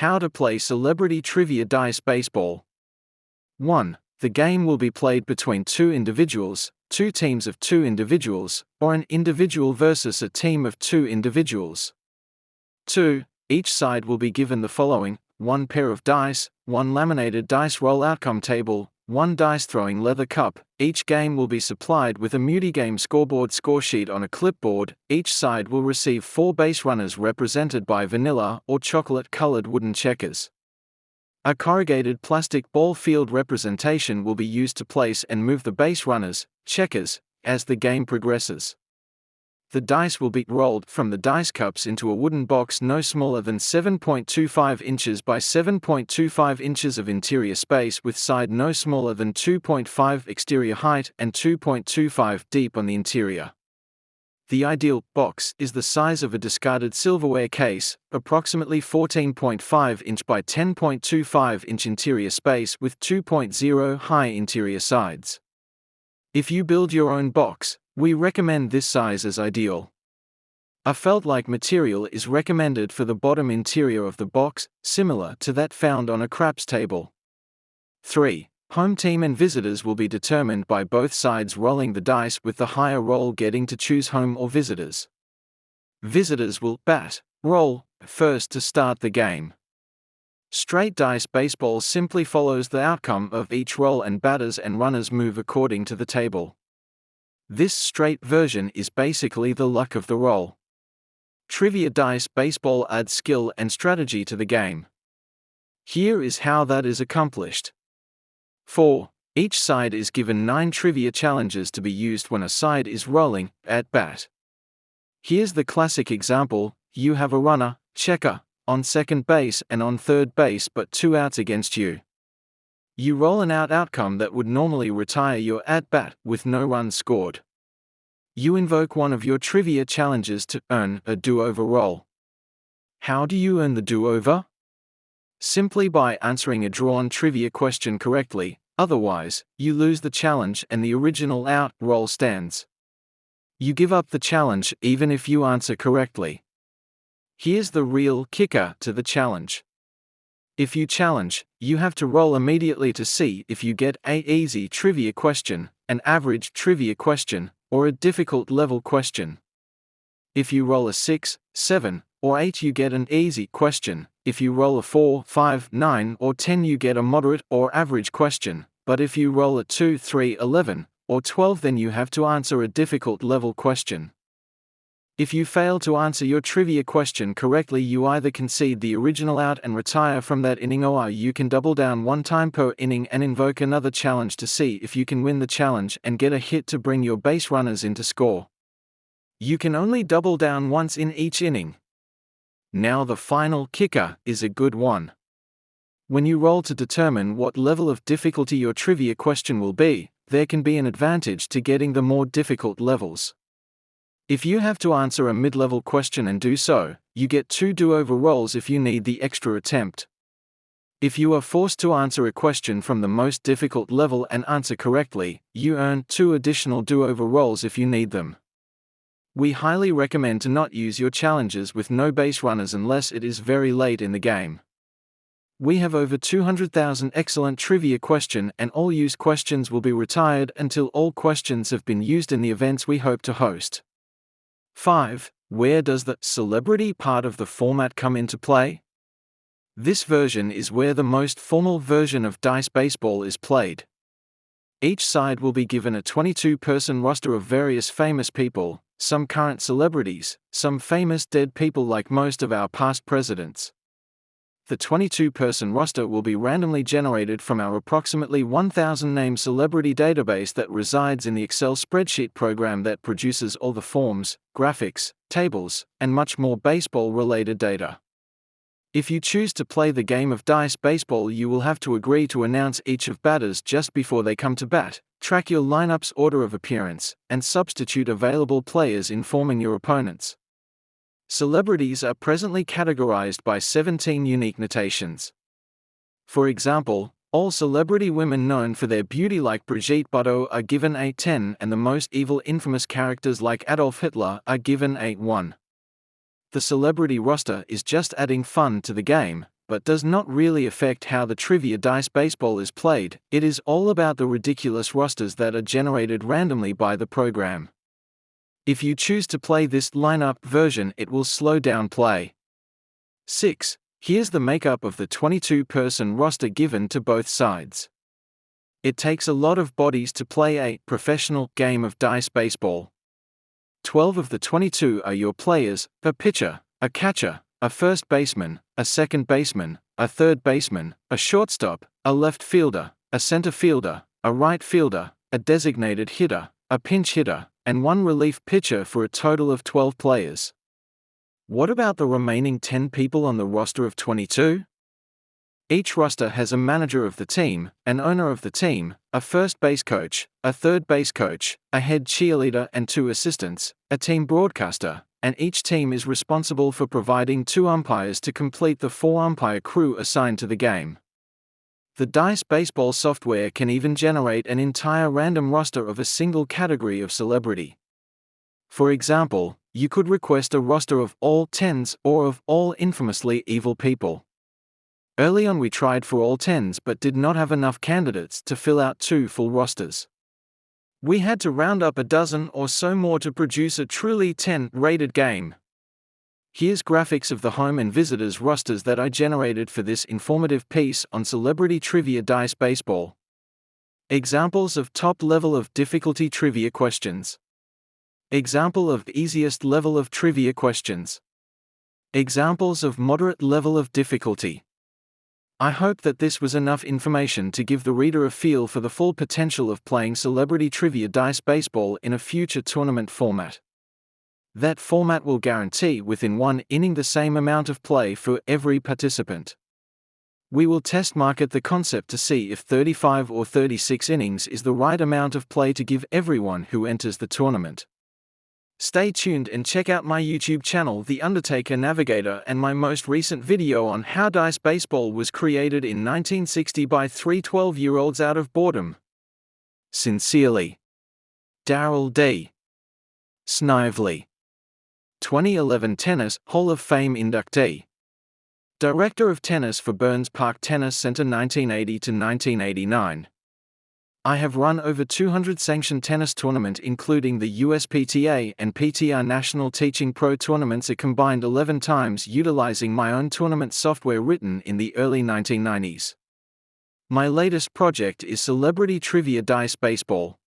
How to play celebrity trivia dice baseball. 1. The game will be played between two individuals, two teams of two individuals, or an individual versus a team of two individuals. 2. Each side will be given the following: 1 pair of dice, 1 laminated dice roll outcome table, 1 dice throwing leather cup. Each game will be supplied with a multi-game scoreboard scoresheet on a clipboard. Each side will receive 4 base runners represented by vanilla or chocolate-colored wooden checkers. A corrugated plastic ball field representation will be used to place and move the base runners, checkers, as the game progresses. The dice will be rolled from the dice cups into a wooden box no smaller than 7.25 inches by 7.25 inches of interior space, with side no smaller than 2.5 exterior height and 2.25 deep on the interior. The ideal box is the size of a discarded silverware case, approximately 14.5 inch by 10.25 inch interior space with 2.0 high interior sides. If you build your own box, we recommend this size as ideal. A felt-like material is recommended for the bottom interior of the box, similar to that found on a craps table. 3. Home team and visitors will be determined by both sides rolling the dice, with the higher roll getting to choose home or visitors. Visitors will roll first to start the game. Straight dice baseball simply follows the outcome of each roll, and batters and runners move according to the table. This straight version is basically the luck of the roll. Trivia dice baseball adds skill and strategy to the game. Here is how that is accomplished. 4. Each side is given 9 trivia challenges to be used when a side is rolling at bat. Here's the classic example: you have a runner, checker, on second base and on third base, but 2 outs against you. You roll an out outcome that would normally retire your at-bat with no runs scored. You invoke one of your trivia challenges to earn a do-over roll. How do you earn the do-over? Simply by answering a drawn trivia question correctly, otherwise, you lose the challenge and the original out roll stands. You give up the challenge even if you answer correctly. Here's the real kicker to the challenge. If you challenge, you have to roll immediately to see if you get an easy trivia question, an average trivia question, or a difficult level question. If you roll a 6, 7, or 8, you get an easy question. If you roll a 4, 5, 9, or 10, you get a moderate or average question. But if you roll a 2, 3, 11, or 12, then you have to answer a difficult level question. If you fail to answer your trivia question correctly, you either concede the original out and retire from that inning, or you can double down 1 time per inning and invoke another challenge to see if you can win the challenge and get a hit to bring your base runners in to score. You can only double down once in each inning. Now the final kicker is a good one. When you roll to determine what level of difficulty your trivia question will be, there can be an advantage to getting the more difficult levels. If you have to answer a mid-level question and do so, you get 2 do-over rolls if you need the extra attempt. If you are forced to answer a question from the most difficult level and answer correctly, you earn 2 additional do-over rolls if you need them. We highly recommend to not use your challenges with no base runners unless it is very late in the game. We have over 200,000 excellent trivia questions, and all used questions will be retired until all questions have been used in the events we hope to host. 5. Where does the celebrity part of the format come into play? This version is where the most formal version of dice baseball is played. Each side will be given a 22-person roster of various famous people, some current celebrities, some famous dead people like most of our past presidents. The 22-person roster will be randomly generated from our approximately 1,000 name celebrity database that resides in the Excel spreadsheet program that produces all the forms, graphics, tables, and much more baseball-related data. If you choose to play the game of dice baseball, you will have to agree to announce each of batters just before they come to bat, track your lineup's order of appearance, and substitute available players informing your opponents. Celebrities are presently categorized by 17 unique notations. For example, all celebrity women known for their beauty like Brigitte Bardot are given a 10, and the most evil infamous characters like Adolf Hitler are given a 1. The celebrity roster is just adding fun to the game, but does not really affect how the trivia dice baseball is played. It is all about the ridiculous rosters that are generated randomly by the program. If you choose to play this lineup version, it will slow down play. 6. Here's the makeup of the 22-person roster given to both sides. It takes a lot of bodies to play a professional game of dice baseball. 12 of the 22 are your players: a pitcher, a catcher, a first baseman, a second baseman, a third baseman, a shortstop, a left fielder, a center fielder, a right fielder, a designated hitter, a pinch hitter, and one relief pitcher for a total of 12 players. What about the remaining 10 people on the roster of 22? Each roster has a manager of the team, an owner of the team, a first base coach, a third base coach, a head cheerleader and 2 assistants, a team broadcaster, and each team is responsible for providing 2 umpires to complete the 4-umpire crew assigned to the game. The dice baseball software can even generate an entire random roster of a single category of celebrity. For example, you could request a roster of all 10s or of all infamously evil people. Early on we tried for all 10s but did not have enough candidates to fill out 2 full rosters. We had to round up a dozen or so more to produce a truly 10-rated game. Here's graphics of the home and visitors rosters that I generated for this informative piece on celebrity trivia dice baseball. Examples of top level of difficulty trivia questions. Example of easiest level of trivia questions. Examples of moderate level of difficulty. I hope that this was enough information to give the reader a feel for the full potential of playing celebrity trivia dice baseball in a future tournament format. That format will guarantee within one inning the same amount of play for every participant. We will test market the concept to see if 35 or 36 innings is the right amount of play to give everyone who enters the tournament. Stay tuned and check out my YouTube channel The Undertaker Navigator and my most recent video on how dice baseball was created in 1960 by 3 12-year-olds out of boredom. Sincerely, Darrell D. Snively, 2011 Tennis Hall of Fame inductee. Director of Tennis for Burns Park Tennis Center 1980 to 1989. I have run over 200 sanctioned tennis tournaments including the USPTA and PTR National Teaching Pro tournaments a combined 11 times utilizing my own tournament software written in the early 1990s. My latest project is Celebrity Trivia Dice Baseball.